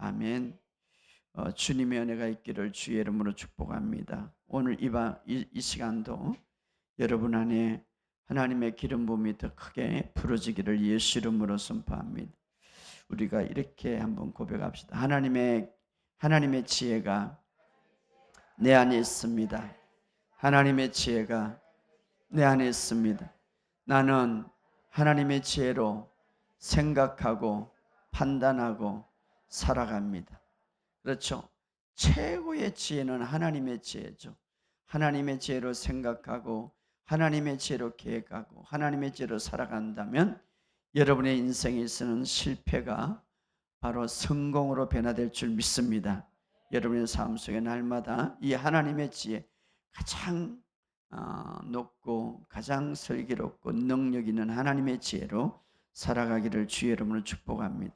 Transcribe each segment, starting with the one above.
아멘. 주님의 은혜가 있기를 주의 이름으로 축복합니다. 오늘 이 시간도 여러분 안에 하나님의 기름 부음이 더 크게 부러지기를 예수 이름으로 선포합니다. 우리가 이렇게 한번 고백합시다. 하나님의 지혜가 내 안에 있습니다. 하나님의 지혜가 내 안에 있습니다. 나는 하나님의 지혜로 생각하고 판단하고 살아갑니다. 그렇죠? 최고의 지혜는 하나님의 지혜죠. 하나님의 지혜로 생각하고 하나님의 지혜로 계획하고 하나님의 지혜로 살아간다면 여러분의 인생에 있어서는 실패가 바로 성공으로 변화될 줄 믿습니다. 여러분의 삶 속에 날마다 이 하나님의 지혜, 가장 높고 가장 슬기롭고 능력 있는 하나님의 지혜로 살아가기를 주의 이름으로 축복합니다.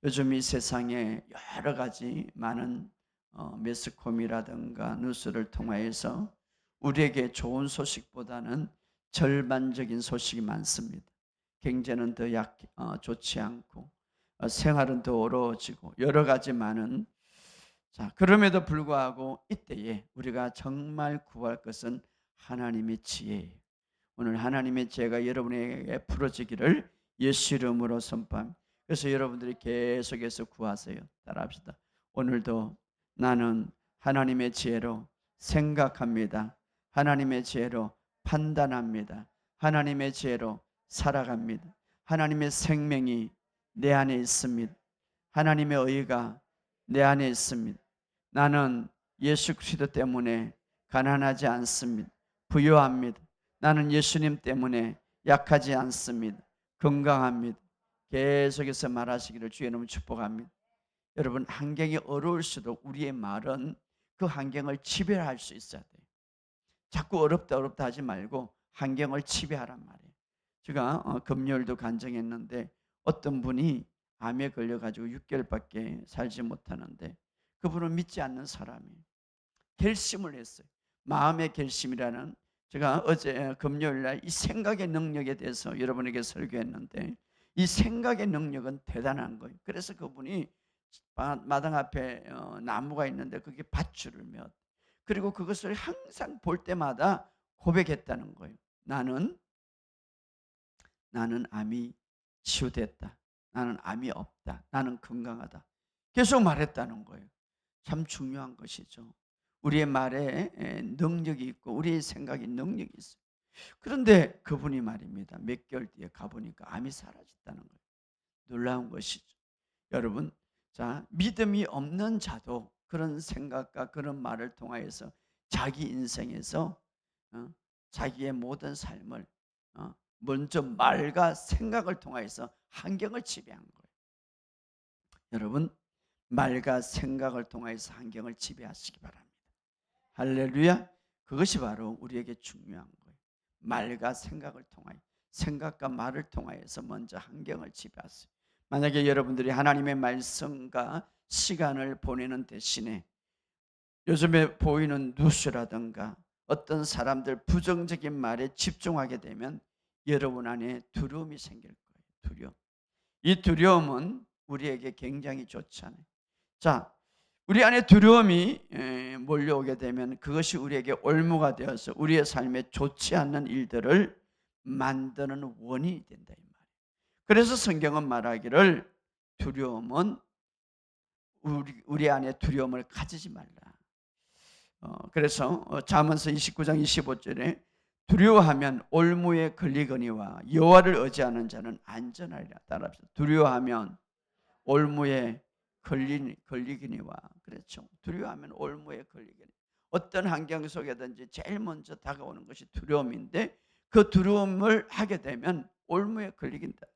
요즘 이 세상에 여러 가지 많은 매스컴이라든가 뉴스를 통하여서 우리에게 좋은 소식보다는 절반적인 소식이 많습니다. 경제는 더 좋지 않고 생활은 더 어려워지고 여러 가지 많은, 그럼에도 불구하고 이때에 우리가 정말 구할 것은 하나님의 지혜예요. 오늘 하나님의 지혜가 여러분에게 풀어지기를 예수 이름으로 선포합니다. 그래서 여러분들이 계속해서 구하세요. 따라합시다. 오늘도 나는 하나님의 지혜로 생각합니다. 하나님의 지혜로 판단합니다. 하나님의 지혜로 살아갑니다. 하나님의 생명이 내 안에 있습니다. 하나님의 의가 내 안에 있습니다. 나는 예수 그리스도 때문에 가난하지 않습니다. 부유합니다. 나는 예수님 때문에 약하지 않습니다. 건강합니다. 계속해서 말하시기를 주의 이름으로 축복합니다. 여러분, 환경이 어려울수록 우리의 말은 그 환경을 지배할 수 있어야 돼요. 자꾸 어렵다 하지 말고 환경을 지배하란 말이에요. 제가 금요일도 간증했는데 어떤 분이 암에 걸려가지고 6개월밖에 살지 못하는데 그분은 믿지 않는 사람이에요. 결심을 했어요. 마음의 결심이라는, 제가 어제 금요일날 이 생각의 능력에 대해서 여러분에게 설교했는데 이 생각의 능력은 대단한 거예요. 그래서 그분이 마당 앞에 나무가 있는데 거기에 밧줄을 메었, 그리고 그것을 항상 볼 때마다 고백했다는 거예요. 나는 암이 치유됐다. 나는 암이 없다. 나는 건강하다. 계속 말했다는 거예요. 참 중요한 것이죠. 우리의 말에 능력이 있고 우리의 생각에 능력이 있어요. 그런데 그분이 말입니다. 몇 개월 뒤에 가보니까 암이 사라졌다는 거예요. 놀라운 것이죠. 여러분, 믿음이 없는 자도 그런 생각과 그런 말을 통하여서 자기 인생에서 자기의 모든 삶을 먼저 말과 생각을 통하여서 환경을 지배한 거예요. 여러분, 말과 생각을 통하여서 환경을 지배하시기 바랍니다. 할렐루야. 그것이 바로 우리에게 중요한 거예요. 말과 생각을 통하여, 생각과 말을 통하여서 먼저 환경을 지배하세요. 만약에 여러분들이 하나님의 말씀과 시간을 보내는 대신에 요즘에 보이는 뉴스라든가 어떤 사람들 부정적인 말에 집중하게 되면 여러분 안에 두려움이 생길 거예요. 두려움. 이 두려움은 우리에게 굉장히 좋지 않아요. 우리 안에 두려움이 몰려오게 되면 그것이 우리에게 올무가 되어서 우리의 삶에 좋지 않는 일들을 만드는 원인이 된다, 이 말이에요. 그래서 성경은 말하기를 두려움은 우리 안에 두려움을 가지지 말라. 그래서 잠언서 29장 25절에 두려워하면 올무에 걸리거니와 여호와를 의지하는 자는 안전하리라. 따라합시다. 두려워하면 올무에 걸리기니와. 그렇죠. 두려워하면 올무에 걸리기니. 어떤 환경 속에든지 제일 먼저 다가오는 것이 두려움인데 그 두려움을 하게 되면 올무에 걸리긴다.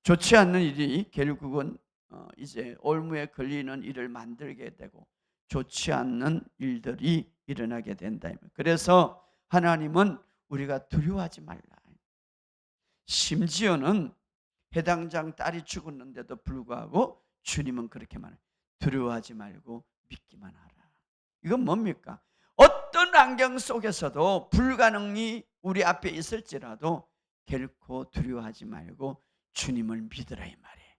좋지 않는 일이 결국은 이제 올무에 걸리는 일을 만들게 되고 좋지 않는 일들이 일어나게 된다. 그래서 하나님은 우리가 두려워하지 말라. 심지어는 해당장 딸이 죽었는데도 불구하고 주님은 그렇게 말해요. 두려워하지 말고 믿기만 하라. 이건 뭡니까? 어떤 환경 속에서도 불가능이 우리 앞에 있을지라도 결코 두려워하지 말고 주님을 믿으라, 이 말이에요.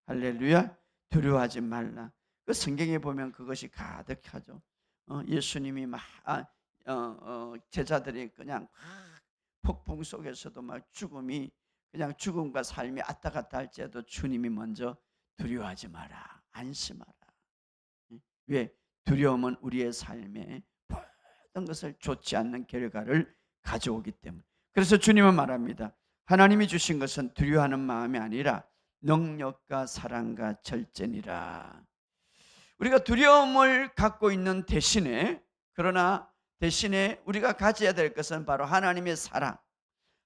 할렐루야. 두려워하지 말라. 그 성경에 보면 그것이 가득하죠. 예수님이 막 제자들이 그냥 막 폭풍 속에서도 막 죽음이 그냥 죽음과 삶이 왔다 갔다 할지라도 주님이 먼저 두려워하지 마라, 안심하라. 왜? 두려움은 우리의 삶에 모든 것을 좋지 않는 결과를 가져오기 때문에. 그래서 주님은 말합니다. 하나님이 주신 것은 두려워하는 마음이 아니라 능력과 사랑과 절제니라. 우리가 두려움을 갖고 있는 대신에, 그러나 대신에 우리가 가져야 될 것은 바로 하나님의 사랑,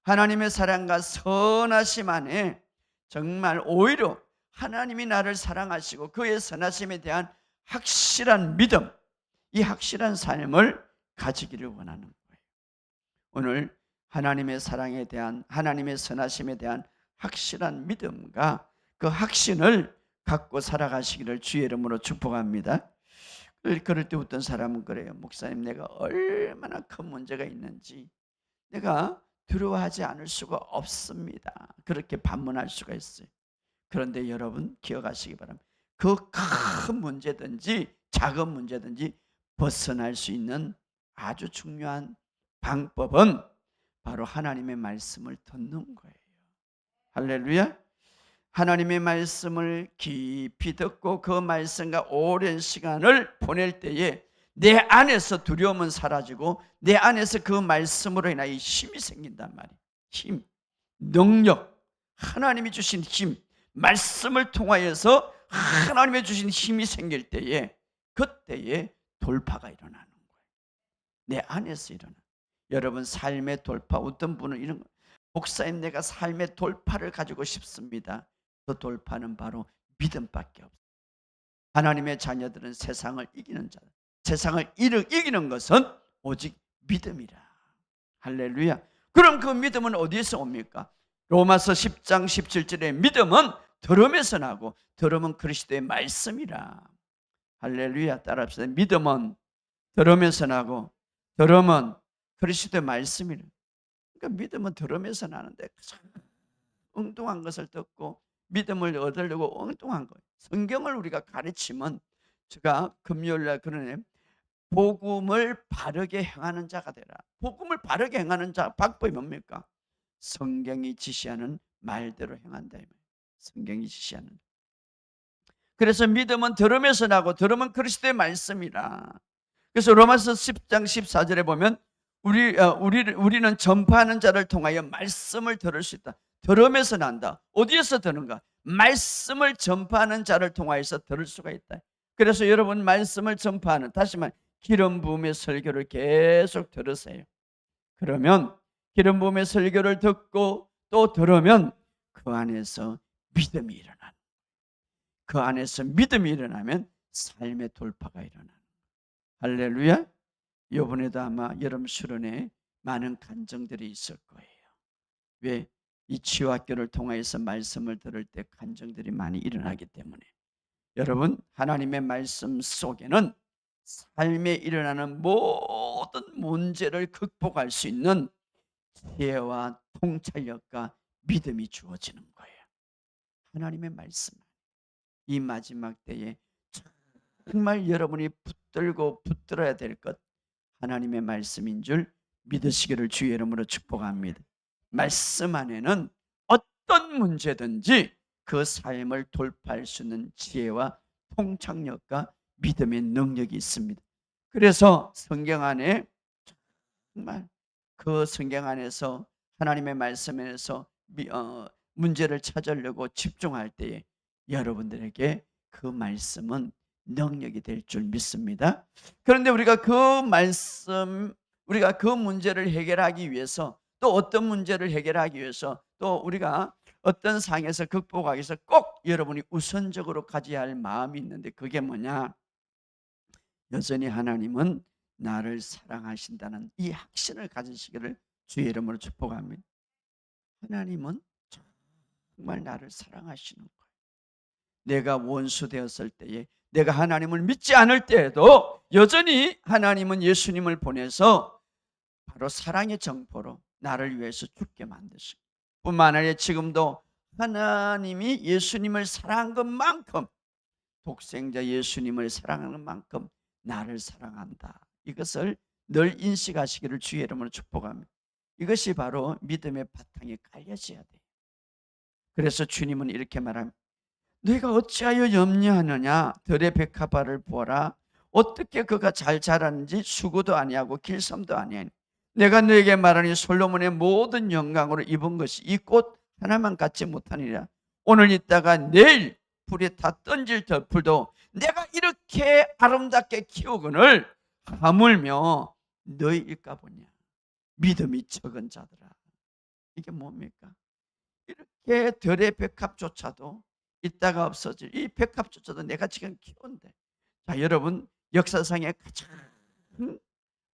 하나님의 사랑과 선하심 안에 정말 오히려 하나님이 나를 사랑하시고 그의 선하심에 대한 확실한 믿음, 이 확실한 삶을 가지기를 원하는 거예요. 오늘 하나님의 사랑에 대한, 하나님의 선하심에 대한 확실한 믿음과 그 확신을 갖고 살아가시기를 주의 이름으로 축복합니다. 그럴 때 어떤 사람은 그래요. 목사님, 내가 얼마나 큰 문제가 있는지 내가 두려워하지 않을 수가 없습니다. 그렇게 반문할 수가 있어요. 그런데 여러분 기억하시기 바랍니다. 그 큰 문제든지 작은 문제든지 벗어날 수 있는 아주 중요한 방법은 바로 하나님의 말씀을 듣는 거예요. 할렐루야. 하나님의 말씀을 깊이 듣고 그 말씀과 오랜 시간을 보낼 때에 내 안에서 두려움은 사라지고 내 안에서 그 말씀으로 인하여 힘이 생긴단 말이에요. 힘, 능력, 하나님이 주신 힘, 말씀을 통하여서 하나님이 주신 힘이 생길 때에 그때에 돌파가 일어나는 거예요. 내 안에서 일어나. 여러분 삶의 돌파, 어떤 분은 이런 거, 목사님 내가 삶의 돌파를 가지고 싶습니다. 그 돌파는 바로 믿음밖에 없어요. 하나님의 자녀들은 세상을 이기는 자, 세상을 이기는 것은 오직 믿음이라. 할렐루야. 그럼 그 믿음은 어디에서 옵니까? 로마서 10장 17절에 믿음은 들음에서 나고 들음은 그리스도의 말씀이라. 할렐루야. 따라합시다. 믿음은 들음에서 나고 들음은 그리스도의 말씀이라. 그러니까 믿음은 들음에서 나는데 엉뚱한 것을 듣고 믿음을 얻으려고 엉뚱한 거예요. 성경을 우리가 가르치면, 제가 금요일날 그러네, 복음을 바르게 행하는 자가 되라. 복음을 바르게 행하는 자 방법이 뭡니까? 성경이 지시하는 말대로 행한다. 성경이 지시하는. 그래서 믿음은 들음에서 나고 들음은 그리스도의 말씀이라. 그래서 로마서 10장 14절에 보면 우리는 전파하는 자를 통하여 말씀을 들을 수 있다. 들음에서 난다. 어디에서 드는가? 말씀을 전파하는 자를 통하여서 들을 수가 있다. 그래서 여러분 말씀을 전파하는, 다시 말 기름 부음의 설교를 계속 들으세요. 그러면 기름 부음의 설교를 듣고 또 들으면 그 안에서 믿음이 일어나는, 그 안에서 믿음이 일어나면 삶의 돌파가 일어나는. 할렐루야. 이번에도 아마 여름 수련회 많은 간증들이 있을 거예요. 왜? 이 치유학교를 통해서 말씀을 들을 때 간증들이 많이 일어나기 때문에. 여러분 하나님의 말씀 속에는 삶에 일어나는 모든 문제를 극복할 수 있는 지혜와 통찰력과 믿음이 주어지는 거예요. 하나님의 말씀. 이 마지막 때에 정말 여러분이 붙들고 붙들어야 될 것, 하나님의 말씀인 줄 믿으시기를 주의 이름으로 축복합니다. 말씀 안에는 어떤 문제든지 그 삶을 돌파할 수 있는 지혜와 통찰력과 믿음의 능력이 있습니다. 그래서 성경 안에 정말 그 성경 안에서 하나님의 말씀 안에서 문제를 찾으려고 집중할 때에 여러분들에게 그 말씀은 능력이 될 줄 믿습니다. 그런데 우리가 그 말씀, 우리가 그 문제를 해결하기 위해서, 또 어떤 문제를 해결하기 위해서, 또 우리가 어떤 상황에서 극복하기 위해서 꼭 여러분이 우선적으로 가져야 할 마음이 있는데, 그게 뭐냐? 여전히 하나님은 나를 사랑하신다는 이 확신을 가지시기를 주의 이름으로 축복합니다. 하나님은 정말 나를 사랑하시는 거예요. 내가 원수 되었을 때에, 내가 하나님을 믿지 않을 때에도 여전히 하나님은 예수님을 보내서 바로 사랑의 정보로 나를 위해서 죽게 만드시고, 뿐만 아니라 지금도 하나님이 예수님을 사랑한 것만큼 독생자 예수님을 사랑하는 만큼 나를 사랑한다. 이것을 늘 인식하시기를 주의 이름으로 축복합니다. 이것이 바로 믿음의 바탕에 깔려져야 돼요. 그래서 주님은 이렇게 말합니다. 너희가 어찌하여 염려하느냐? 들의 백합화를 보아라. 어떻게 그가 잘 자라는지 수고도 아니하고 길섬도 아니하니 내가 너에게 말하니 솔로몬의 모든 영광으로 입은 것이 이 꽃 하나만 갖지 못하니라. 오늘 있다가 내일 불에 다 던질 덜풀도 내가 이렇게 아름답게 키우거늘 하물며 너희일까 보냐. 믿음이 적은 자들아. 이게 뭡니까? 이렇게 들의 백합조차도 있다가 없어질, 이 백합조차도 내가 지금 키운데, 자 여러분, 역사상에 가장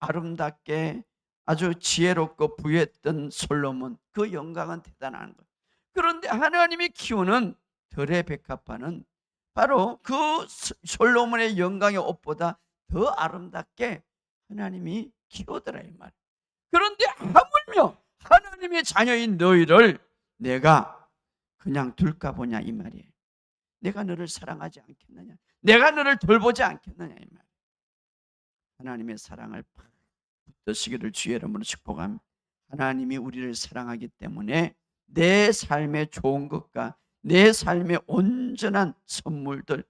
아름답게 아주 지혜롭고 부유했던 솔로몬, 그 영광은 대단한 것. 그런데 하나님이 키우는 들의 백합화는 바로 그 솔로몬의 영광의 옷보다 더 아름답게 하나님이 키우더라 이 말. 그런데 하물며 하나님의 자녀인 너희를 내가 그냥 둘까 보냐 이 말이에요. 내가 너를 사랑하지 않겠느냐, 내가 너를 돌보지 않겠느냐 이 말. 하나님의 사랑을 붙드시기를 주의 이름으로 축복합니다. 하나님이 우리를 사랑하기 때문에 내 삶의 좋은 것과 내 삶의 온전한 선물들,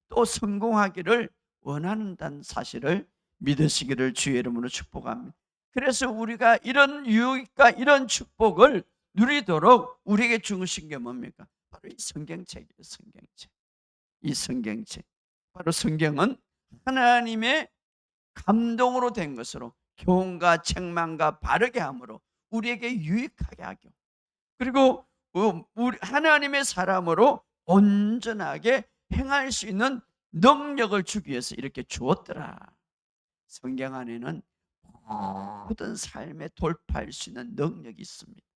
또 성공하기를 원한다는 사실을 믿으시기를 주의 이름으로 축복합니다. 그래서 우리가 이런 유익과 이런 축복을 누리도록 우리에게 주신 게 뭡니까? 바로 이 성경책이에요. 성경책. 이 성경책. 바로 성경은 하나님의 감동으로 된 것으로 교훈과 책망과 바르게 함으로 우리에게 유익하게 하고, 그리고 우리 하나님의 사람으로 온전하게 행할 수 있는 능력을 주기 위해서 이렇게 주었더라. 성경 안에는 모든 삶에 돌파할 수 있는 능력이 있습니다.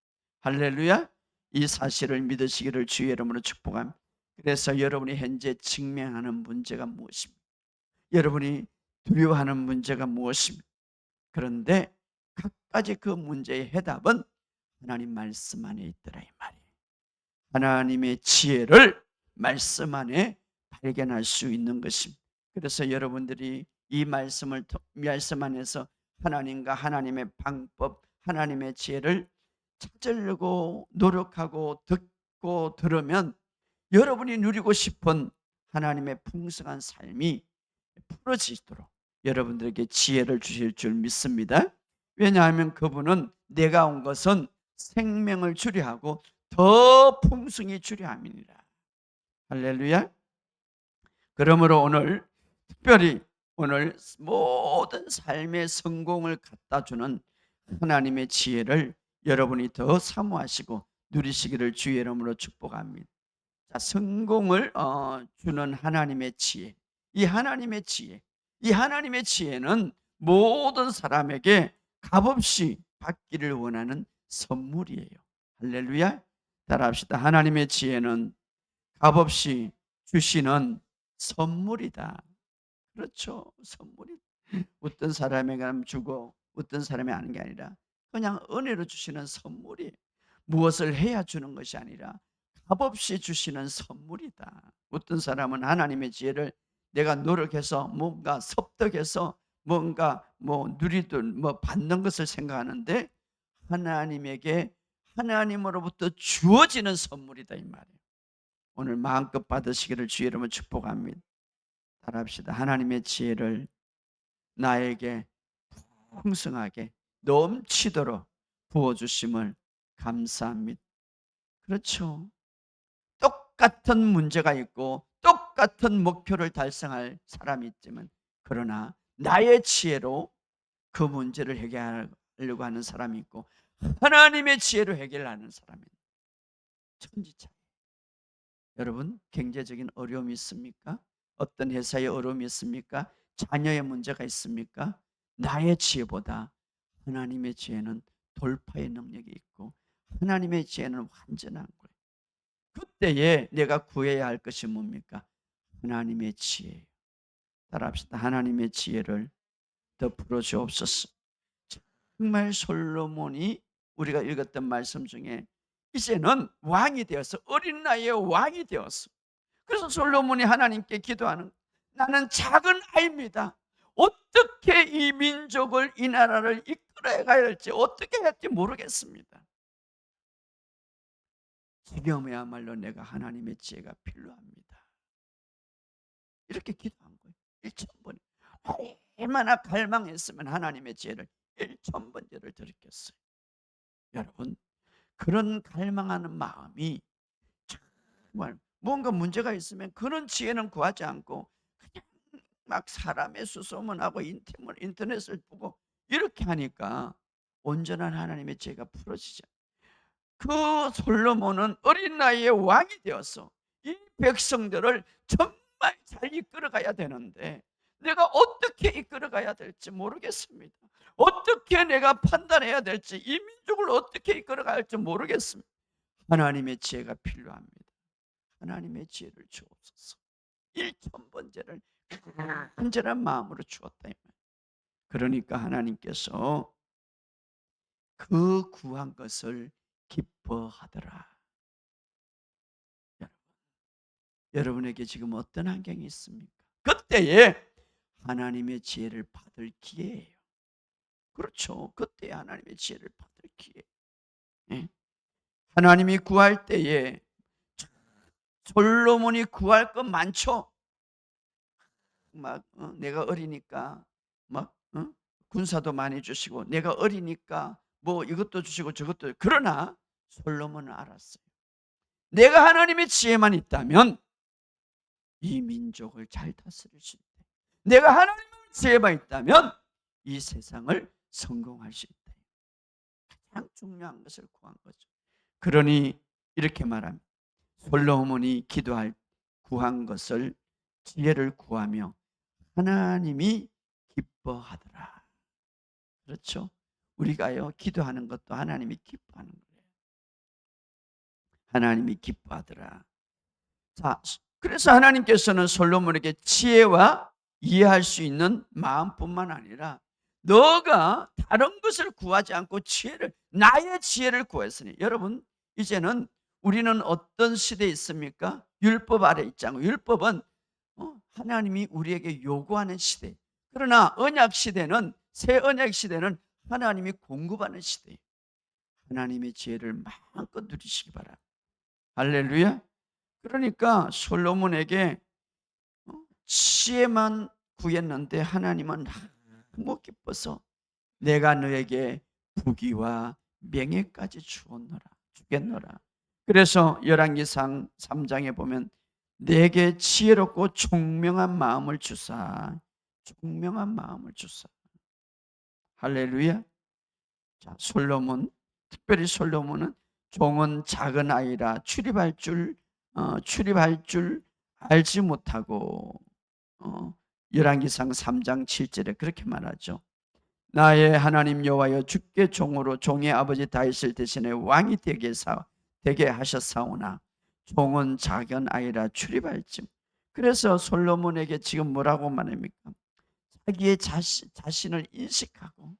할렐루야. 이 사실을 믿으시기를 주의 이름으로 축복합니다. 그래서 여러분이 현재 직면하는 문제가 무엇입니까? 여러분이 두려워하는 문제가 무엇입니까? 그런데 각가지 그 문제의 해답은 하나님 말씀 안에 있더라 이 말이에요. 하나님의 지혜를 말씀 안에 발견할 수 있는 것입니다. 그래서 여러분들이 이 말씀 안에서 하나님과 하나님의 방법, 하나님의 지혜를 찾으려고 노력하고 듣고 들으면 여러분이 누리고 싶은 하나님의 풍성한 삶이 풀어지도록 여러분들에게 지혜를 주실 줄 믿습니다. 왜냐하면 그분은 내가 온 것은 생명을 주려 하고 더 풍성히 주려 함이니라. 할렐루야. 그러므로 오늘 특별히 오늘 모든 삶의 성공을 갖다 주는 하나님의 지혜를 여러분이 더 사모하시고 누리시기를 주의 이름으로 축복합니다. 자, 성공을 주는 하나님의 지혜. 이 하나님의 지혜, 이 하나님의 지혜는 모든 사람에게 값없이 받기를 원하는 선물이에요. 할렐루야. 따라합시다. 하나님의 지혜는 값없이 주시는 선물이다. 그렇죠. 선물이 어떤 사람에게 주고 어떤 사람이 아는 게 아니라 그냥 은혜로 주시는 선물이, 무엇을 해야 주는 것이 아니라 값없이 주시는 선물이다. 어떤 사람은 하나님의 지혜를 내가 노력해서 뭔가 섭득해서 뭔가 누리든 받는 것을 생각하는데 하나님에게 하나님으로부터 주어지는 선물이다 이 말이에요. 오늘 마음껏 받으시기를 주의 이름으로 축복합니다. 따라합시다. 하나님의 지혜를 나에게 풍성하게 넘치도록 부어주심을 감사합니다. 그렇죠. 똑같은 문제가 있고 똑같은 목표를 달성할 사람이 있지만, 그러나 나의 지혜로 그 문제를 해결하려고 하는 사람이 있고 하나님의 지혜로 해결하는 사람이 있는 천지차이. 여러분, 경제적인 어려움이 있습니까? 어떤 회사에 어려움이 있습니까? 자녀의 문제가 있습니까? 나의 지혜보다 하나님의 지혜는 돌파의 능력이 있고 하나님의 지혜는 완전한 거예요. 그때에 내가 구해야 할 것이 뭡니까? 하나님의 지혜예요. 따라합시다. 하나님의 지혜를 더 풀어주옵소서. 정말 솔로몬이 우리가 읽었던 말씀 중에 이제는 왕이 되어서, 어린 나이에 왕이 되었어. 그래서 솔로몬이 하나님께 기도하는, 나는 작은 아이입니다. 어떻게 이 민족을, 이 나라를 이끌어 가야 할지, 어떻게 해야 할지 모르겠습니다. 지금이야말로 내가 하나님의 지혜가 필요합니다. 이렇게 기도한 거예요. 1,000번. 얼마나 갈망했으면 하나님의 지혜를 1,000번째를 드렸겠어요. 여러분, 그런 갈망하는 마음이, 정말 뭔가 문제가 있으면 그런 지혜는 구하지 않고 그냥 막 사람의 수소문하고 인터넷을 보고 이렇게 하니까 온전한 하나님의 지혜가 풀어지죠. 그 솔로몬은 어린 나이에 왕이 되어서 이 백성들을 정말 잘 이끌어가야 되는데, 내가 어떻게 이끌어가야 될지 모르겠습니다. 어떻게 내가 판단해야 될지, 이 민족을 어떻게 이끌어가야 할지 모르겠습니다. 하나님의 지혜가 필요합니다. 하나님의 지혜를 주옵소서. 1,000번째를 간절한 마음으로 주었다. 그러니까 하나님께서 그 구한 것을 기뻐하더라. 여러분에게 지금 어떤 환경이 있습니까? 그때에 하나님의 지혜를 받을 기회예요. 그렇죠. 그때 하나님의 지혜를 받을 기회. 예? 하나님이 구할 때에, 솔로몬이 구할 것 많죠. 막 내가 어리니까 막 군사도 많이 주시고, 내가 어리니까 뭐 이것도 주시고 저것도. 그러나 솔로몬은 알았어요. 내가 하나님의 지혜만 있다면 이 민족을 잘 다스릴 수 있다. 내가 하나님의 지혜만 있다면 이 세상을 성공할 수 있다. 가장 중요한 것을 구한 거죠. 그러니 이렇게 말합니다. 솔로몬이 구한 것을, 지혜를 구하며 하나님이 기뻐하더라. 그렇죠? 우리가요, 기도하는 것도 하나님이 기뻐하는 거예요. 하나님이 기뻐하더라. 자, 그래서 하나님께서는 솔로몬에게 지혜와 이해할 수 있는 마음뿐만 아니라, 너가 다른 것을 구하지 않고 나의 지혜를 구했으니. 여러분, 이제는 우리는 어떤 시대에 있습니까? 율법 아래 있지 않고, 율법은 하나님이 우리에게 요구하는 시대. 그러나 새 언약 시대는 하나님이 공급하는 시대예요. 하나님의 지혜를 마음껏 누리시기 바랍니다. 할렐루야. 그러니까 솔로몬에게 지혜만 구했는데 하나님은 너무 기뻐서 내가 너에게 부귀와 명예까지 주겠노라. 그래서 열왕기상 3장에 보면 내게 지혜롭고 총명한 마음을 주사. 총명한 마음을 주사. 할렐루야. 자, 특별히 솔로몬은 종은 작은 아이라 출입할 줄 알지 못하고, 열왕기상 3장 7절에 그렇게 말하죠. 나의 하나님 여호와여, 주께 종으로 종의 아버지 다윗을 대신해 왕이 되게 하셨사오나 종은 작은 아이라 출입할지. 그래서 솔로몬에게 지금 뭐라고 말합니까? 자기의 자신을 인식하고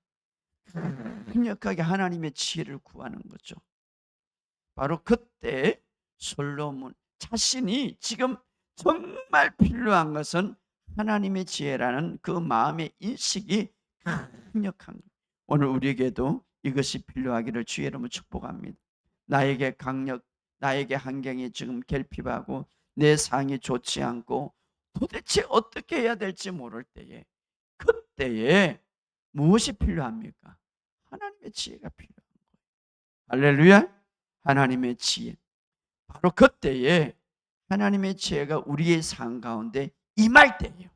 강력하게 하나님의 지혜를 구하는 거죠. 바로 그때 솔로몬 자신이 지금 정말 필요한 것은 하나님의 지혜라는 그 마음의 인식이 강력한 거예요. 오늘 우리에게도 이것이 필요하기를 주의 이름으로 축복합니다. 나에게 환경이 지금 결핍하고 내 상이 좋지 않고 도대체 어떻게 해야 될지 모를 때에, 그때에 무엇이 필요합니까? 하나님의 지혜가 필요한 거예요. 할렐루야. 하나님의 지혜. 바로 그때에 하나님의 지혜가 우리의 삶 가운데 임할 때예요.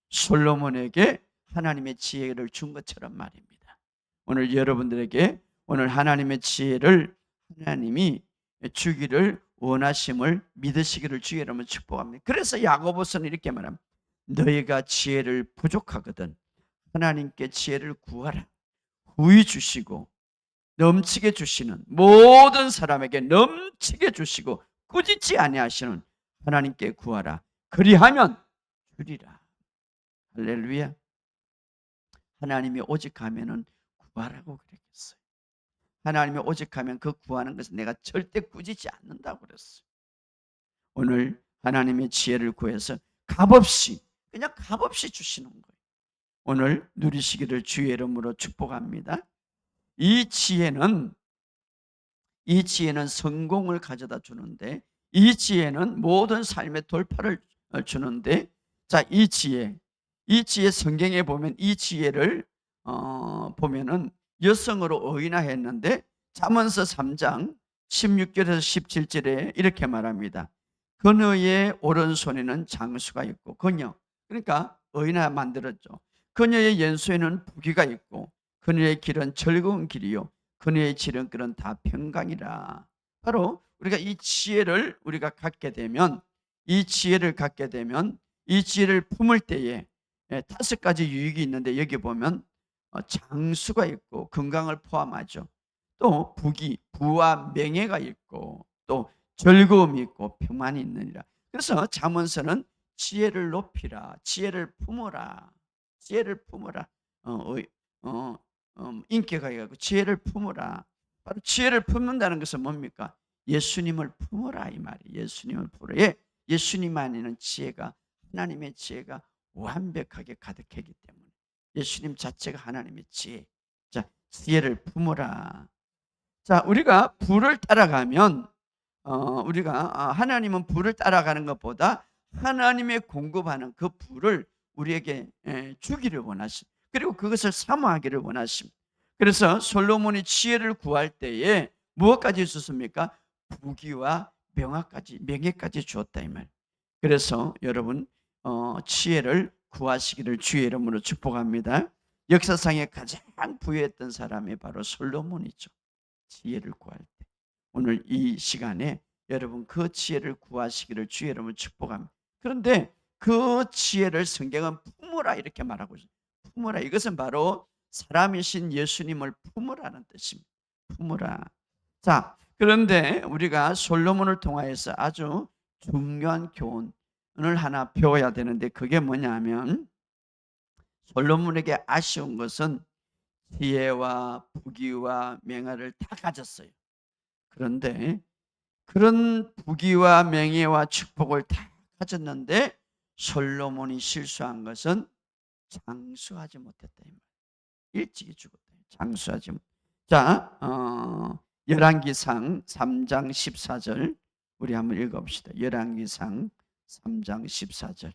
솔로몬에게 하나님의 지혜를 준 것처럼 말입니다. 오늘 여러분들에게 오늘 하나님의 지혜를 하나님이 주기를 원하심을 믿으시기를 주의 이름으로 축복합니다. 그래서 야고보서는 이렇게 말합니다. 너희가 지혜를 부족하거든 하나님께 지혜를 구하라. 후히 주시고 넘치게 주시는, 모든 사람에게 넘치게 주시고 꾸짖지 아니하시는 하나님께 구하라. 그리하면 주리라. 할렐루야. 하나님이 오직하면은 구하라고 그랬겠어요. 하나님이 오직하면 그 구하는 것은 내가 절대 꾸짖지 않는다고 그랬어요. 오늘 하나님의 지혜를 구해서 값없이, 그냥 값없이 주시는 거예요. 오늘 누리시기를 주의 이름으로 축복합니다. 이 지혜는 성공을 가져다 주는데, 이 지혜는 모든 삶의 돌파를 주는데, 자, 이 지혜 성경에 보면 이 지혜를 보면은 여성으로 의인화했는데, 잠언서 3장 16절에서 17절에 이렇게 말합니다. 그녀의 오른손에는 장수가 있고, 그러니까 의인화 만들었죠. 그녀의 왼손에는 부귀가 있고, 그녀의 길은 즐거운 길이요 그녀의 지름길은 다 평강이라. 바로 우리가 이 지혜를 갖게 되면, 이 지혜를 품을 때에 5가지 유익이 있는데, 여기 보면 장수가 있고 건강을 포함하죠. 또 부와 명예가 있고, 또 즐거움이 있고 평안이 있느니라. 그래서 잠언서는 지혜를 높이라, 지혜를 품어라, 인기가 있고 지혜를 품어라. 바로 지혜를 품는다는 것은 뭡니까? 예수님을 품어라, 이 말이. 예수님을 품어라. 예수님 안에는 하나님의 지혜가 완벽하게 가득하기 때문에, 예수님 자체가 하나님의 지혜. 자, 지혜를 품어라. 자, 우리가 부를 따라가면, 하나님은 부를 따라가는 것보다 하나님의 공급하는 그 부를 우리에게 주기를 원하십니다. 그리고 그것을 사모하기를 원하십니다. 그래서 솔로몬이 지혜를 구할 때에 무엇까지 주습니까? 부귀와 명예까지 주었다, 이 말. 그래서 여러분, 지혜를 구하시기를 주의 이름으로 축복합니다. 역사상에 가장 부유했던 사람이 바로 솔로몬이죠. 지혜를 구할 때. 오늘 이 시간에 여러분 그 지혜를 구하시기를 주의 이름으로 축복합니다. 그런데 그 지혜를 성경은 품으라 이렇게 말하고 있어요. 품으라, 이것은 바로 사람이신 예수님을 품으라는 뜻입니다. 품으라. 자, 그런데 우리가 솔로몬을 통하여서 아주 중요한 교훈을 하나 배워야 되는데, 그게 뭐냐면, 솔로몬에게 아쉬운 것은 지혜와 부귀와 명예를 다 가졌어요. 그런데 그런 부귀와 명예와 축복을 다 가졌는데 솔로몬이 실수한 것은 장수하지 못했다, 이 말. 일찍이 죽었다. 장수하지 못. 자, 열왕기상 3장 14절 우리 한번 읽어봅시다. 열왕기상 3장 14절.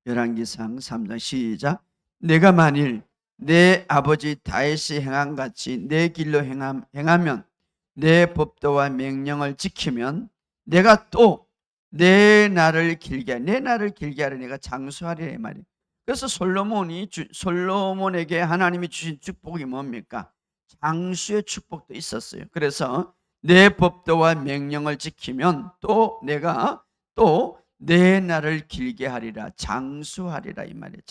열왕기상 3장 시작. 내가 만일 내 아버지 다윗이 행함같이 내 길로 행하면, 내 법도와 명령을 지키면 내가 또 내 날을 길게 하려 내가 장수하리라, 이 말이에요. 그래서 솔로몬에게 하나님이 주신 축복이 뭡니까? 장수의 축복도 있었어요. 그래서 내 법도와 명령을 지키면 또 내가 또 내 날을 길게 하리라, 장수하리라, 이 말이에요.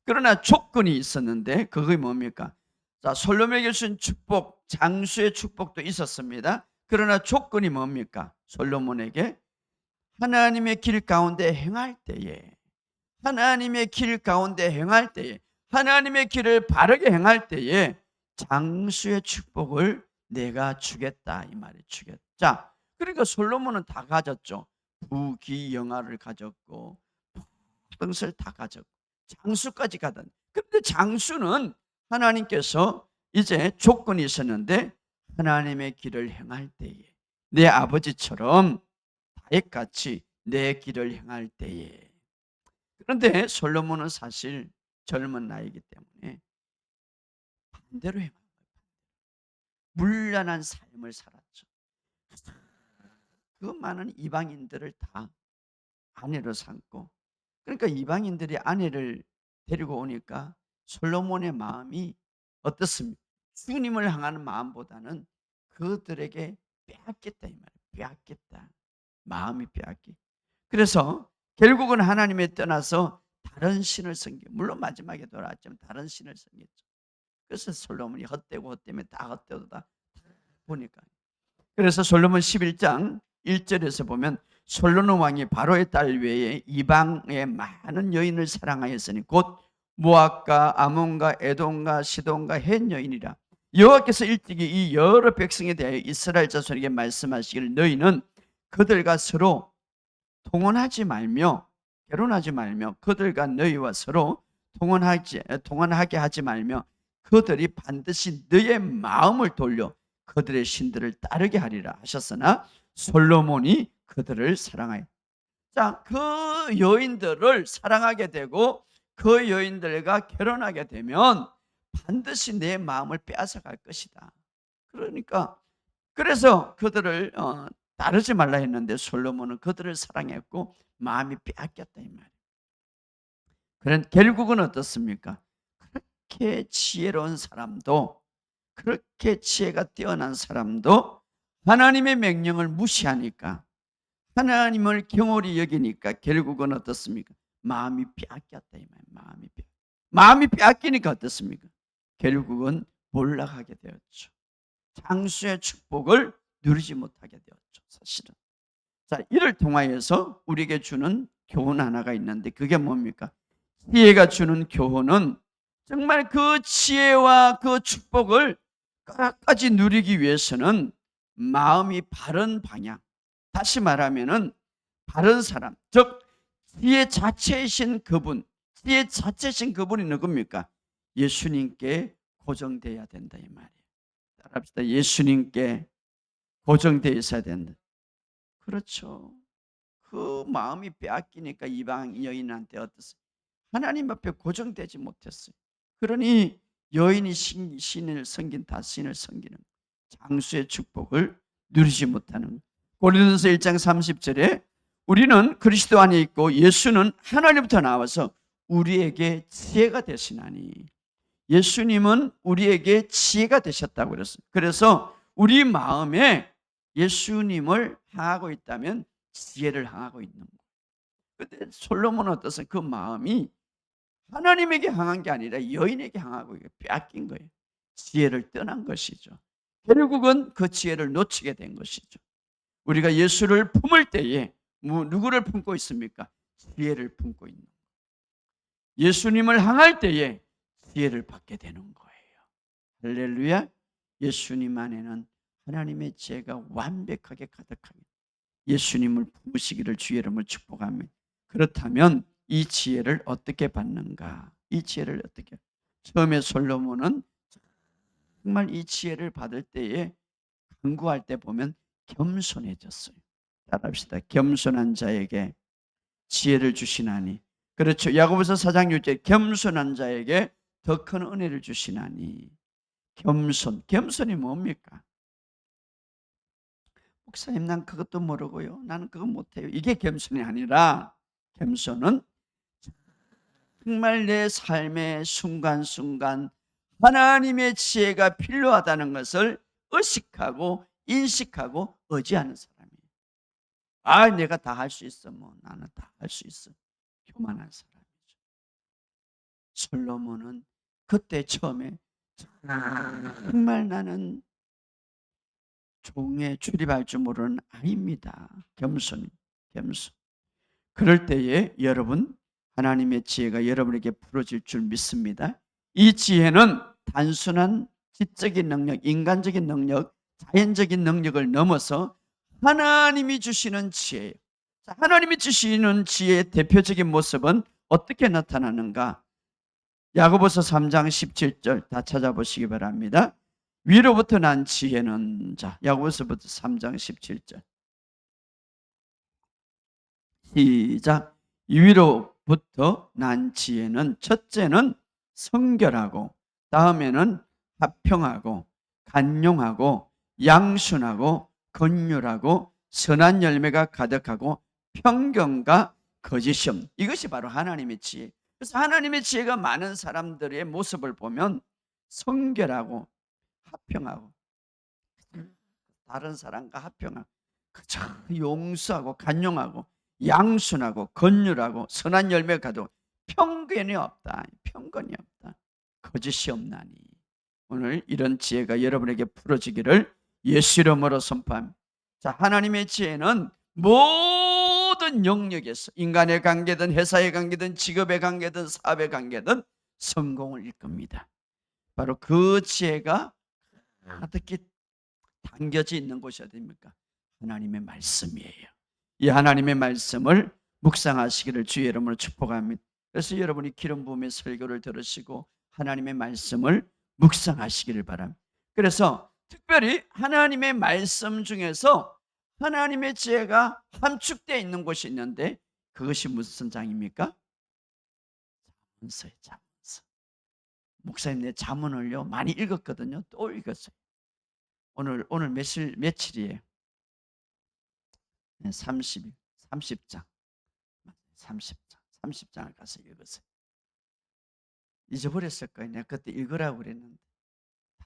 그러나 조건이 있었는데, 그게 뭡니까? 자, 솔로몬에게 주신 축복, 장수의 축복도 있었습니다. 그러나 조건이 뭡니까? 솔로몬에게 하나님의 길 가운데 행할 때에, 하나님의 길을 바르게 행할 때에 장수의 축복을 내가 주겠다, 이 말이 주겠다. 자, 그러니까 솔로몬은 다 가졌죠. 부귀 영화를 가졌고 모든 것을 다 가졌고 장수까지 가던. 그런데 장수는 하나님께서 이제 조건이 있었는데, 하나님의 길을 행할 때에, 내 아버지처럼 다윗같이 내 길을 행할 때에. 그런데 솔로몬은 사실 젊은 나이기 때문에 반대로 행한 거예요. 문란한 삶을 살았죠. 그 많은 이방인들을 다 아내로 삼고, 그러니까 이방인들이 아내를 데리고 오니까 솔로몬의 마음이 어떻습니까? 주님을 향하는 마음보다는 그들에게 빼앗겼다, 이 말이에요. 빼앗겼다. 마음이 빼앗기. 그래서 결국은 하나님에 떠나서 다른 신을 섬겨. 물론 마지막에 돌아왔지만 다른 신을 섬겼죠. 그래서 솔로몬이 헛되면 다 헛되다 보니까. 그래서 솔로몬 11장 1절에서 보면, 솔로몬 왕이 바로의 딸 외에 이방의 많은 여인을 사랑하였으니 곧 모압과 아몬과 에돔과 시돈과 헷 여인이라. 여호와께서 일찍이 이 여러 백성에 대하여 이스라엘 자손에게 말씀하시기를 너희는 그들과 서로 동원하지 말며 결혼하지 말며 그들과 너희와 서로 동원하게 하지 말며 그들이 반드시 너의 마음을 돌려 그들의 신들을 따르게 하리라 하셨으나 솔로몬이 그들을 사랑하여. 자, 그 여인들을 사랑하게 되고 그 여인들과 결혼하게 되면 반드시 내 마음을 빼앗아갈 것이다. 그러니까 그래서 그들을 따르지 말라 했는데 솔로몬은 그들을 사랑했고 마음이 빼앗겼다 이 말이에요. 그런 결국은 어떻습니까? 그렇게 지혜로운 사람도 그렇게 지혜가 뛰어난 사람도 하나님의 명령을 무시하니까 하나님을 경홀히 여기니까 결국은 어떻습니까? 마음이 빼앗겼다 이 말이에요. 마음이 빼앗기니까 어떻습니까? 결국은 몰락하게 되었죠. 장수의 축복을 누리지 못하게 되었죠. 사실은. 자, 이를 통하여서 우리에게 주는 교훈 하나가 있는데 그게 뭡니까? 지혜가 주는 교훈은 정말 그 지혜와 그 축복을 끝까지 누리기 위해서는 마음이 바른 방향, 다시 말하면은 바른 사람, 즉 지혜 자체이신 그분, 지혜 자체이신 그분이 누굽니까? 예수님께 고정되어야 된다 이 말이에요. 따라합시다. 예수님께 고정되어 있어야 된다. 그렇죠. 그 마음이 빼앗기니까 이방 여인한테 어떻어요? 하나님 앞에 고정되지 못했어요. 그러니 여인이 신을 섬긴 다신을 섬기는 장수의 축복을 누리지 못하는. 고린도서 1장 30절에 우리는 그리스도 안에 있고 예수는 하나님부터 나와서 우리에게 지혜가 되시나니. 예수님은 우리에게 지혜가 되셨다고 그랬어요. 그래서 우리 마음에 예수님을 향하고 있다면 지혜를 향하고 있는 거예요. 그런데 솔로몬은 어떠세요? 그 마음이 하나님에게 향한 게 아니라 여인에게 향하고 빼앗긴 거예요. 지혜를 떠난 것이죠. 결국은 그 지혜를 놓치게 된 것이죠. 우리가 예수를 품을 때에 누구를 품고 있습니까? 지혜를 품고 있는 거예요. 예수님을 향할 때에 지혜를 받게 되는 거예요. 할렐루야. 예수님 안에는 하나님의 지혜가 완벽하게 가득하게 예수님을 품으시기를 주의 이름을 축복합니다. 그렇다면 이 지혜를 어떻게 받는가? 이 지혜를 어떻게? 처음에 솔로몬은 정말 이 지혜를 받을 때에 간구할 때 보면 겸손해졌어요. 따라합시다. 겸손한 자에게 지혜를 주시나니. 그렇죠. 야고보서 4장 6절 겸손한 자에게 더 큰 은혜를 주시나니. 겸손이 뭡니까? 목사님 난 그것도 모르고요. 나는 그거 못해요. 이게 겸손이 아니라 겸손은 정말 내 삶의 순간순간 하나님의 지혜가 필요하다는 것을 의식하고 인식하고 의지하는 사람이에요. 아, 내가 다 할 수 있어. 나는 다 할 수 있어. 교만한 사람이죠. 솔로몬은 그때 처음에 정말 나는 종에 출입할 줄 모르는 아입니다. 겸손. 그럴 때에 여러분 하나님의 지혜가 여러분에게 부러질 줄 믿습니다. 이 지혜는 단순한 지적인 능력, 인간적인 능력, 자연적인 능력을 넘어서 하나님이 주시는 지혜예요. 하나님이 주시는 지혜의 대표적인 모습은 어떻게 나타나는가? 야고보서 3장 17절 다 찾아보시기 바랍니다. 위로부터 난 지혜는 자, 야고보서부터 3장 17절 시작. 위로부터 난 지혜는 첫째는 성결하고 다음에는 화평하고 간용하고 양순하고 긍휼하고 선한 열매가 가득하고 평경과 거짓이 없는 이것이 바로 하나님의 지혜. 그래서 하나님의 지혜가 많은 사람들의 모습을 보면 성결하고 화평하고 다른 사람과 화평하고 용서하고 간용하고 양순하고 긍휼하고 선한 열매가 가득하고 편견이 없다. 거짓이 없나니. 오늘 이런 지혜가 여러분에게 풀어지기를 예수 이름으로 선포합니다. 자, 하나님의 지혜는 모든 영역에서 인간의 관계든 회사의 관계든 직업의 관계든 사업의 관계든 성공을 일컫니다. 바로 그 지혜가 어떻게 담겨져 있는 곳이 어디입니까? 하나님의 말씀이에요. 이 하나님의 말씀을 묵상하시기를 주의 이름으로 축복합니다. 그래서 여러분이 기름 부음의 설교를 들으시고 하나님의 말씀을 묵상하시기를 바랍니다. 그래서 특별히 하나님의 말씀 중에서 하나님의 지혜가 함축되어 있는 곳이 있는데 그것이 무슨 장입니까? 자문서예요. 자문서. 목사님 내 자문을요 많이 읽었거든요. 또 읽었어요. 오늘 며칠이에요? 30일, 30장. 30장을 가서 읽었어요. 잊어버렸을 거예요. 내가 그때 읽으라고 그랬는데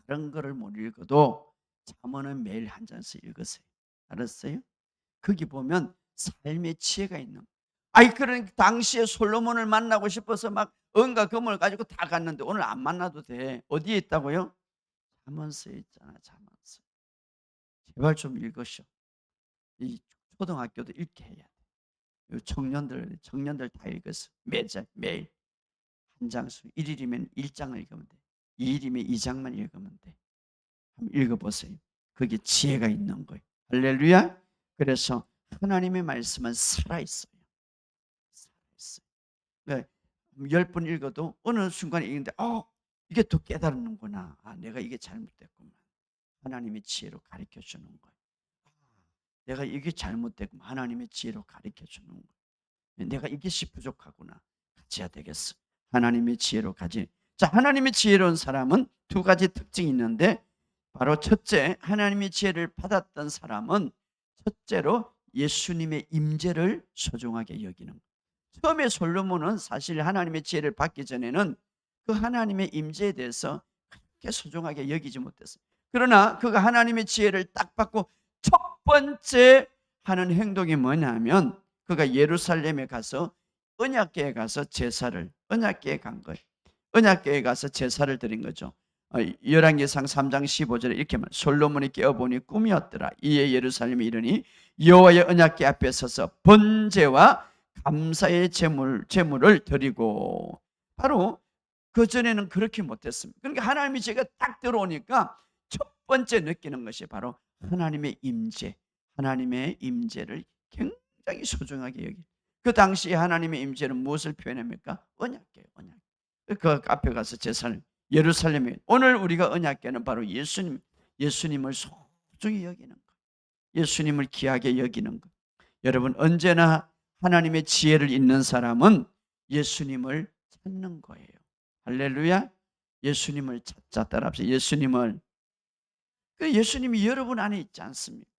다른 거를 못 읽어도 잠언은 매일 한 장씩 읽으세요. 알았어요? 거기 보면 삶의 지혜가 있는. 그러니까 당시에 솔로몬을 만나고 싶어서 막 은과 금을 가지고 다 갔는데 오늘 안 만나도 돼. 어디에 있다고요? 잠언서에 있잖아. 잠언서. 제발 좀 읽으셔. 이 초등학교도 읽게 해야 돼. 청년들 다 읽었어. 매일 한 장씩. 1일이면 1장을 읽으면 돼. 2일이면 2장만 읽으면 돼. 한번 읽어보세요. 그게 지혜가 있는 거예요. 할렐루야. 그래서 하나님의 말씀은 살아있어요. 살아있어요. 10번 읽어도 어느 순간에 읽는데 이게 또 깨달는구나. 내가 이게 잘못됐구나. 하나님의 지혜로 가르쳐 주는 거예요. 내가 이게 잘못됐구나. 하나님의 지혜로 가르쳐 주는 거예요. 내가 이것이 부족하구나. 가져야 되겠어. 하나님의 지혜로 가지. 자, 하나님의 지혜로운 사람은 두 가지 특징이 있는데 바로 첫째, 하나님의 지혜를 받았던 사람은 첫째로 예수님의 임재를 소중하게 여기는 거예요. 처음에 솔로몬은 사실 하나님의 지혜를 받기 전에는 그 하나님의 임재에 대해서 그렇게 소중하게 여기지 못했어요. 그러나 그가 하나님의 지혜를 딱 받고 첫 번째 하는 행동이 뭐냐면 그가 예루살렘에 가서 언약궤에 가서 언약궤에 간 거예요. 언약궤에 가서 제사를 드린 거죠. 열왕기상 3장 15절에 이렇게 말. 솔로몬이 깨어보니 꿈이었더라. 이에 예루살렘에 이르니 여호와의 언약궤 앞에 서서 번제와 감사의 제물을 드리고. 바로 그 전에는 그렇게 못했습니다. 그러니까 하나님의 지혜가 딱 들어오니까 첫 번째 느끼는 것이 바로 하나님의 임재, 하나님의 임재를 굉장히 소중하게 여기. 그 당시에 하나님의 임재는 무엇을 표현합니까? 언약궤, 언약. 그 앞에 가서 제사를 예루살렘에. 오늘 우리가 언약궤는 바로 예수님을 소중히 여기는 것, 예수님을 귀하게 여기는 것. 여러분 언제나 하나님의 지혜를 잇는 사람은 예수님을 찾는 거예요. 할렐루야. 예수님을 찾자. 따라합시다. 예수님이 여러분 안에 있지 않습니까?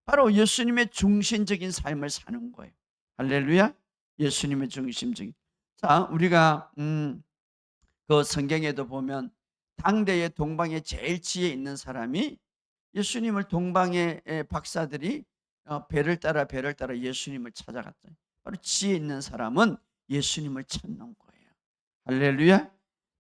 바로 예수님의 중심적인 삶을 사는 거예요. 할렐루야. 예수님의 중심적인. 자, 우리가 그 성경에도 보면 당대의 동방에 제일 지혜 있는 사람이 예수님을 동방의 박사들이 배를 따라 예수님을 찾아갔어요. 바로 지혜 있는 사람은 예수님을 찾는 거예요. 할렐루야.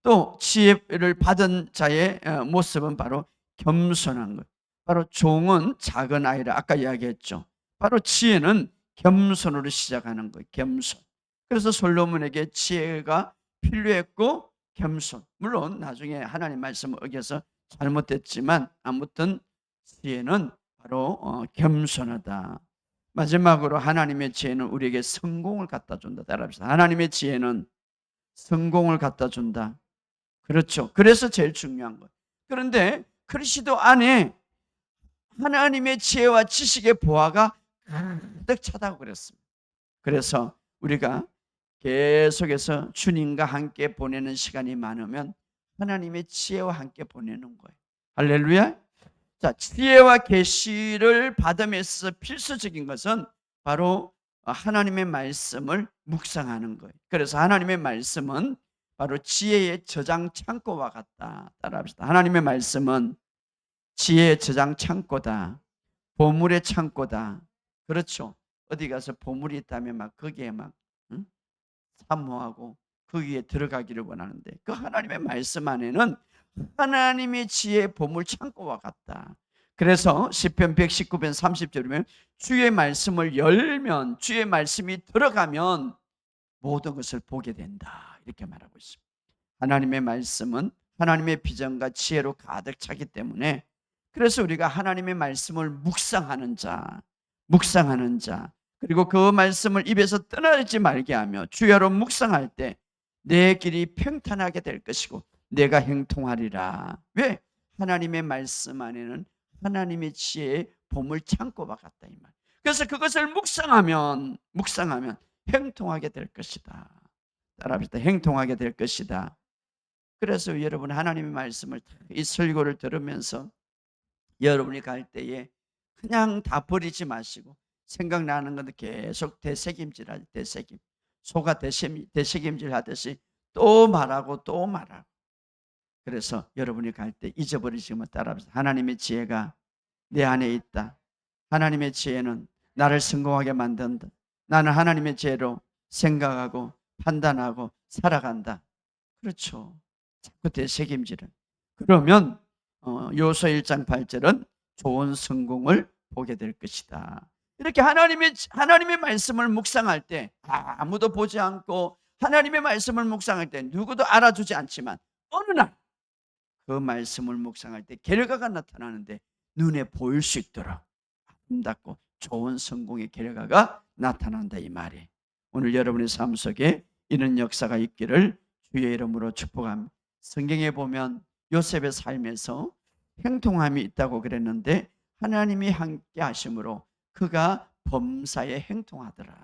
또 지혜를 받은 자의 모습은 바로 겸손한 것. 바로 종은 작은 아이라 아까 이야기했죠. 바로 지혜는 겸손으로 시작하는 거예요. 겸손. 그래서 솔로몬에게 지혜가 필요했고 겸손. 물론 나중에 하나님 말씀을 어겨서 잘못됐지만 아무튼 지혜는 바로 겸손하다. 마지막으로 하나님의 지혜는 우리에게 성공을 갖다 준다. 따라합시다. 하나님의 지혜는 성공을 갖다 준다. 그렇죠. 그래서 제일 중요한 것. 그런데 그리스도 안에 하나님의 지혜와 지식의 보화가 가득 차다고 그랬습니다. 그래서 우리가 계속해서 주님과 함께 보내는 시간이 많으면 하나님의 지혜와 함께 보내는 거예요. 할렐루야. 자, 지혜와 계시를 받음에서 필수적인 것은 바로 하나님의 말씀을 묵상하는 거예요. 그래서 하나님의 말씀은 바로 지혜의 저장 창고와 같다. 따라합시다. 하나님의 말씀은 지혜의 저장 창고다. 보물의 창고다. 그렇죠. 어디 가서 보물이 있다면 막 거기에 막 사모하고 거기에 들어가기를 원하는데 그 하나님의 말씀 안에는 하나님의 지혜의 보물 창고와 같다. 그래서 시편 119편 30절이면 주의 말씀을 열면, 주의 말씀이 들어가면 모든 것을 보게 된다. 이렇게 말하고 있습니다. 하나님의 말씀은 하나님의 비전과 지혜로 가득 차기 때문에, 그래서 우리가 하나님의 말씀을 묵상하는 자, 그리고 그 말씀을 입에서 떠나지 말게 하며 주야로 묵상할 때 내 길이 평탄하게 될 것이고 내가 형통하리라. 왜? 하나님의 말씀 안에는 하나님의 지혜의 보물 창고가 같다 이 말. 그래서 그것을 묵상하면 형통하게 될 것이다. 따라합시다. 형통하게 될 것이다. 그래서 여러분, 하나님의 말씀을 이 설교를 들으면서 여러분이 갈 때에 그냥 다 버리지 마시고 생각나는 것도 계속 되새김질하지. 소가 되새김질 하듯이 또 말하고 또 말하고. 그래서 여러분이 갈 때 잊어버리지 마. 따라합시다. 하나님의 지혜가 내 안에 있다. 하나님의 지혜는 나를 성공하게 만든다. 나는 하나님의 지혜로 생각하고 판단하고 살아간다. 그렇죠. 자꾸 되새김질은. 그러면 요소 1장 8절은 좋은 성공을 보게 될 것이다. 이렇게 하나님의 말씀을 묵상할 때 아무도 보지 않고 하나님의 말씀을 묵상할 때 누구도 알아주지 않지만 어느 날 그 말씀을 묵상할 때 결과가 나타나는데 눈에 보일 수 있도록 아름답고 좋은 성공의 결과가 나타난다 이 말이. 오늘 여러분의 삶 속에 이런 역사가 있기를 주의 이름으로 축복합니다. 성경에 보면 요셉의 삶에서 형통함이 있다고 그랬는데 하나님이 함께 하심으로 그가 범사에 형통하더라.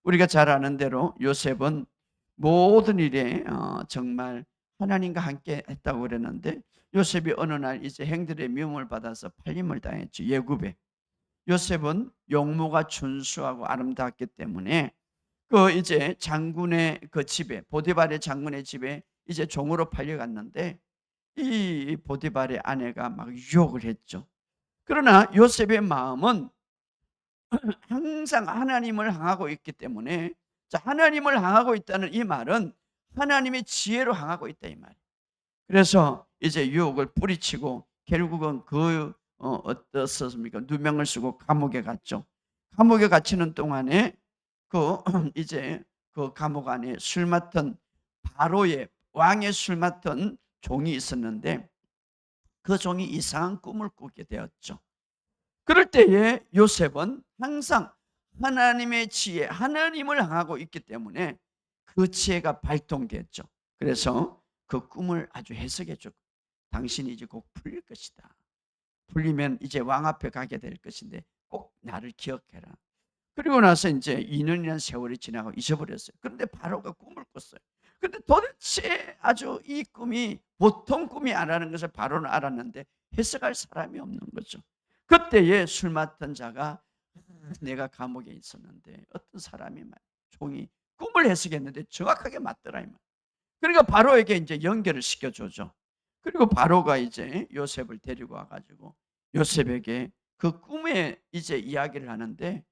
우리가 잘 아는 대로 요셉은 모든 일에 정말 하나님과 함께 했다고 그랬는데 요셉이 어느 날 이제 형들의 미움을 받아서 팔림을 당했죠. 예굽에. 요셉은 용모가 준수하고 아름다웠기 때문에 그 이제 장군의 그 집에, 보디발의 장군의 집에 이제 종으로 팔려갔는데 이 보디발의 아내가 막 유혹을 했죠. 그러나 요셉의 마음은 항상 하나님을 향하고 있기 때문에, 자, 하나님을 향하고 있다는 이 말은 하나님의 지혜로 향하고 있다 이 말. 그래서 이제 유혹을 뿌리치고 결국은 어떻습니까? 누명을 쓰고 감옥에 갔죠. 감옥에 갇히는 동안에 그 이제 그 감옥 안에 술 맡은 바로의 왕의 술 맡은 종이 있었는데 그 종이 이상한 꿈을 꾸게 되었죠. 그럴 때에 요셉은 항상 하나님의 지혜, 하나님을 향하고 있기 때문에 그 지혜가 발동됐죠. 그래서 그 꿈을 아주 해석해 줬고, 당신이 이제 곧 풀릴 것이다. 풀리면 이제 왕 앞에 가게 될 것인데 꼭 나를 기억해라. 그리고 나서 이제 2년이라는 세월이 지나고 잊어버렸어요. 그런데 바로가 꿈을 꿨어요. 그런데 도대체 아주 이 꿈이 보통 꿈이 아니라는 것을 바로는 알았는데 해석할 사람이 없는 거죠. 그때에 술 맡은 자가 내가 감옥에 있었는데 어떤 사람이 종이 꿈을 해석했는데 정확하게 맞더라 이 말. 그러니까 바로에게 이제 연결을 시켜주죠. 그리고 바로가 이제 요셉을 데리고 와가지고 요셉에게 그 꿈의 이제 이야기를 하는데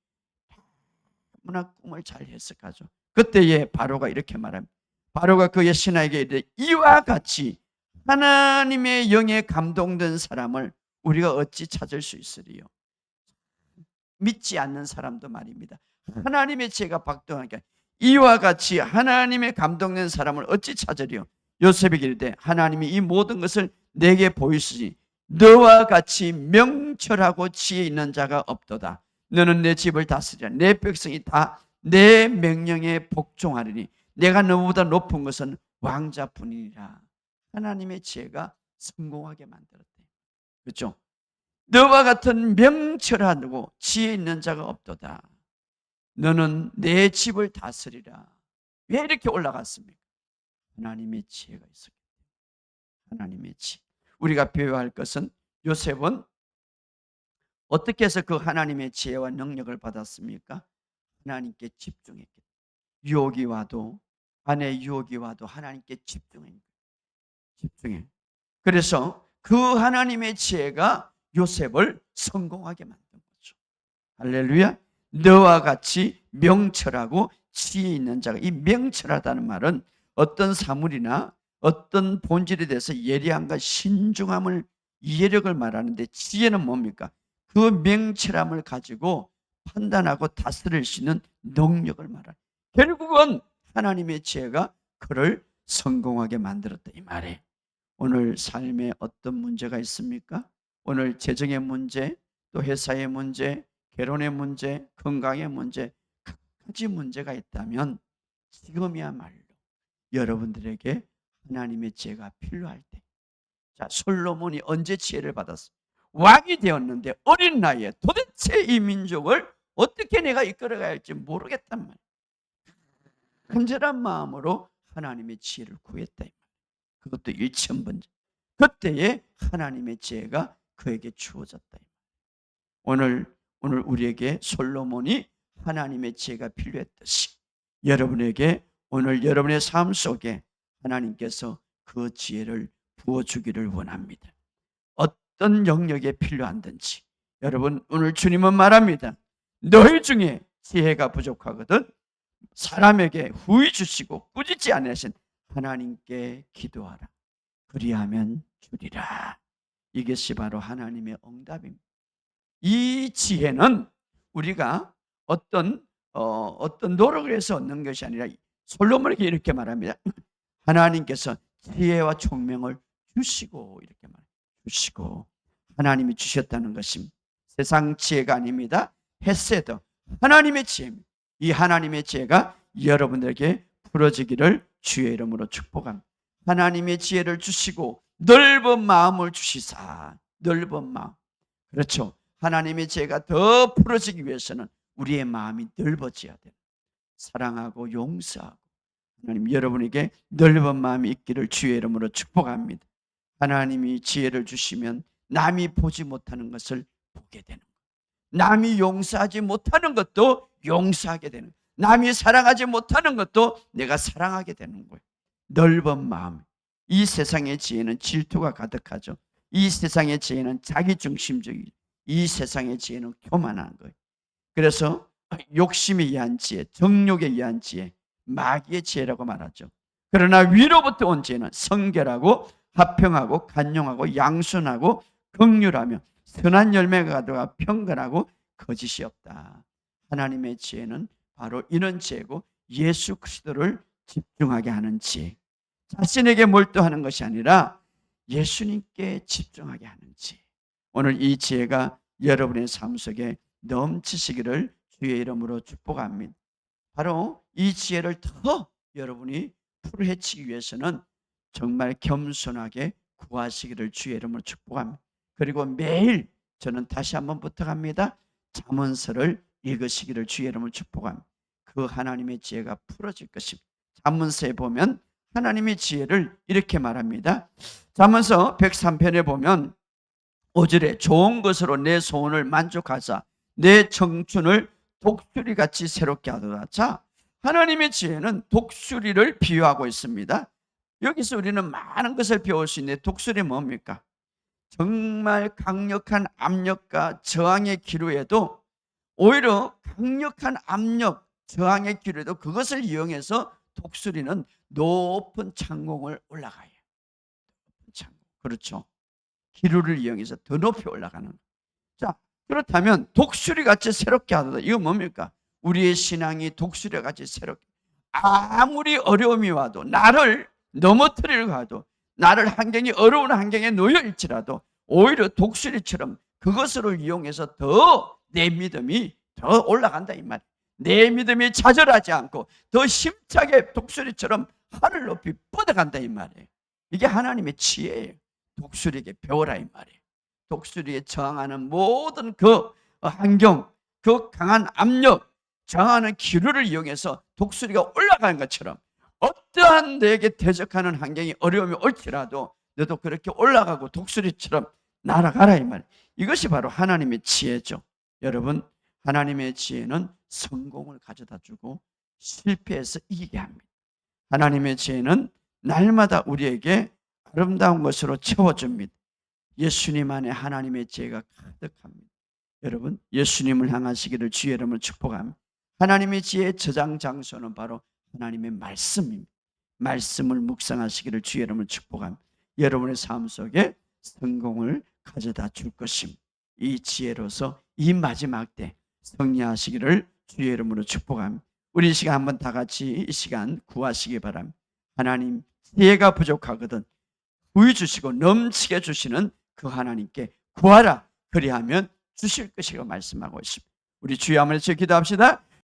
너무나 꿈을 잘 해석하죠. 그때에 바로가 이렇게 말합니다. 바로가 그의 신하에게 이르되 이와 같이 하나님의 영에 감동된 사람을 우리가 어찌 찾을 수 있으리요? 믿지 않는 사람도 말입니다. 하나님의 지혜가 박동하게 이와 같이 하나님의 감동된 사람을 어찌 찾으리요? 요셉에게 이르되 하나님이 이 모든 것을 내게 보이시니 너와 같이 명철하고 지혜 있는 자가 없도다. 너는 내 집을 다스리라. 내 백성이 다 내 명령에 복종하리니 내가 너보다 높은 것은 왕자뿐이니라. 하나님의 지혜가 성공하게 만들었대. 그렇죠? 너와 같은 명철하고 지혜 있는 자가 없도다. 너는 내 집을 다스리라. 왜 이렇게 올라갔습니까? 하나님의 지혜가 있었기 때문에. 하나님의 지혜. 우리가 배워야 할 것은 요셉은 어떻게 해서 그 하나님의 지혜와 능력을 받았습니까? 하나님께 집중했기 때문에. 유혹이 와도, 아내의 유혹이 와도 하나님께 집중해. 그래서 그 하나님의 지혜가 요셉을 성공하게 만든 거죠. 할렐루야. 너와 같이 명철하고 지혜 있는 자가, 이 명철하다는 말은 어떤 사물이나 어떤 본질에 대해서 예리함과 신중함을, 이해력을 말하는데, 지혜는 뭡니까? 그 명철함을 가지고 판단하고 다스릴 수 있는 능력을 말합니다. 결국은 하나님의 지혜가 그를 성공하게 만들었다 이 말이에요. 오늘 삶에 어떤 문제가 있습니까? 오늘 재정의 문제, 또 회사의 문제, 결혼의 문제, 건강의 문제, 각가지 문제가 있다면 지금이야말로 여러분들에게 하나님의 지혜가 필요할 때. 자, 솔로몬이 언제 지혜를 받았어? 왕이 되었는데 어린 나이에 도대체 이 민족을 어떻게 내가 이끌어가야 할지 모르겠단 말이야. 간절한 마음으로 하나님의 지혜를 구했다. 그것도 1,000번째. 그때에 하나님의 지혜가 그에게 주어졌다. 오늘 우리에게 솔로몬이 하나님의 지혜가 필요했듯이 여러분에게 오늘 여러분의 삶 속에 하나님께서 그 지혜를 부어주기를 원합니다. 어떤 영역에 필요한든지 여러분 오늘 주님은 말합니다. 너희 중에 지혜가 부족하거든 사람에게 후히 주시고 꾸짖지 아니하신 하나님께 기도하라. 그리하면 주리라. 이것이 바로 하나님의 응답입니다. 이 지혜는 우리가 어떤 노력을 해서 얻는 것이 아니라 솔로몬에게 이렇게 말합니다. 하나님께서 지혜와 총명을 주시고 이렇게 말해요. 주시고 하나님이 주셨다는 것입니다. 세상 지혜가 아닙니다. 헤세드 하나님의 지혜입니다. 이 하나님의 지혜가 여러분들에게 풀어지기를 주의 이름으로 축복합니다. 하나님의 지혜를 주시고 넓은 마음을 주시사. 넓은 마음. 그렇죠. 하나님의 지혜가 더 풀어지기 위해서는 우리의 마음이 넓어져야 돼요. 사랑하고 용서하고 하나님 여러분에게 넓은 마음이 있기를 주의 이름으로 축복합니다. 하나님이 지혜를 주시면 남이 보지 못하는 것을 보게 되는 거예요. 남이 용서하지 못하는 것도 용서하게 되는 거예요. 남이 사랑하지 못하는 것도 내가 사랑하게 되는 거예요. 넓은 마음. 이 세상의 지혜는 질투가 가득하죠. 이 세상의 지혜는 자기중심적이죠. 이 세상의 지혜는 교만한 거예요. 그래서 욕심에 의한 지혜, 정욕에 의한 지혜, 마귀의 지혜라고 말하죠. 그러나 위로부터 온 지혜는 성결하고 화평하고 간용하고 양순하고 긍휼하며 선한 열매가 가득하고 평건하고 거짓이 없다. 하나님의 지혜는 바로 이런 지혜고 예수 그리스도를 집중하게 하는 지혜. 자신에게 몰두하는 것이 아니라 예수님께 집중하게 하는 지혜. 오늘 이 지혜가 여러분의 삶 속에 넘치시기를 주의 이름으로 축복합니다. 바로 이 지혜를 더 여러분이 풀어헤치기 위해서는 정말 겸손하게 구하시기를 주의 이름으로 축복합니다. 그리고 매일 저는 다시 한번 부탁합니다. 잠언서를 읽으시기를 주의 이름으로 축복합니다. 그 하나님의 지혜가 풀어질 것입니다. 잠언서에 보면 하나님의 지혜를 이렇게 말합니다. 잠언서 103편에 보면 5절에 좋은 것으로 내 소원을 만족하자 내 청춘을 독수리같이 새롭게 하도다. 자, 하나님의 지혜는 독수리를 비유하고 있습니다. 여기서 우리는 많은 것을 배울 수 있는데 독수리 뭡니까? 정말 강력한 압력과 저항의 기류에도 오히려 강력한 압력, 저항의 기류에도 그것을 이용해서 독수리는 높은 창공을 올라가요. 높은 창공. 그렇죠. 기류를 이용해서 더 높이 올라가는. 자, 그렇다면 독수리같이 새롭게 하도다. 이거 뭡니까? 우리의 신앙이 독수리같이 새롭게. 아무리 어려움이 와도 나를 넘어뜨리려고 하도 나를 어려운 환경에 놓여있지라도 오히려 독수리처럼 그것으로 이용해서 더 내 믿음이 더 올라간다 이 말. 내 믿음이 좌절하지 않고 더 힘차게 독수리처럼 하늘 높이 뻗어간다 이 말이에요. 이게 하나님의 지혜예요. 독수리에게 배워라 이 말이에요. 독수리에 저항하는 모든 그 환경, 그 강한 압력, 저항하는 기류를 이용해서 독수리가 올라가는 것처럼 어떠한 내게 대적하는 환경이 어려움이 올지라도 너도 그렇게 올라가고 독수리처럼 날아가라 이 말. 이것이 바로 하나님의 지혜죠. 여러분, 하나님의 지혜는 성공을 가져다 주고 실패해서 이기게 합니다. 하나님의 지혜는 날마다 우리에게 아름다운 것으로 채워줍니다. 예수님 안에 하나님의 지혜가 가득합니다. 여러분, 예수님을 향하시기를 주의 이름으로 축복합니다. 하나님의 지혜의 저장 장소는 바로 하나님의 말씀입니다. 말씀을 묵상하시기를 주의 이름으로 축복합니다. 여러분의 삶 속에 성공을 가져다 줄 것입니다. 이 지혜로서 이 마지막 때 승리하시기를 주의 이름으로 축복합니다. 우리 이 시간 한번 다 같이 이 시간 구하시기 바랍니다. 하나님 지혜가 부족하거든 부유 주시고 넘치게 주시는 그 하나님께 구하라. 그리하면 주실 것이라고 말씀하고 있습니다. 우리 주여 한번 해서 기도합시다.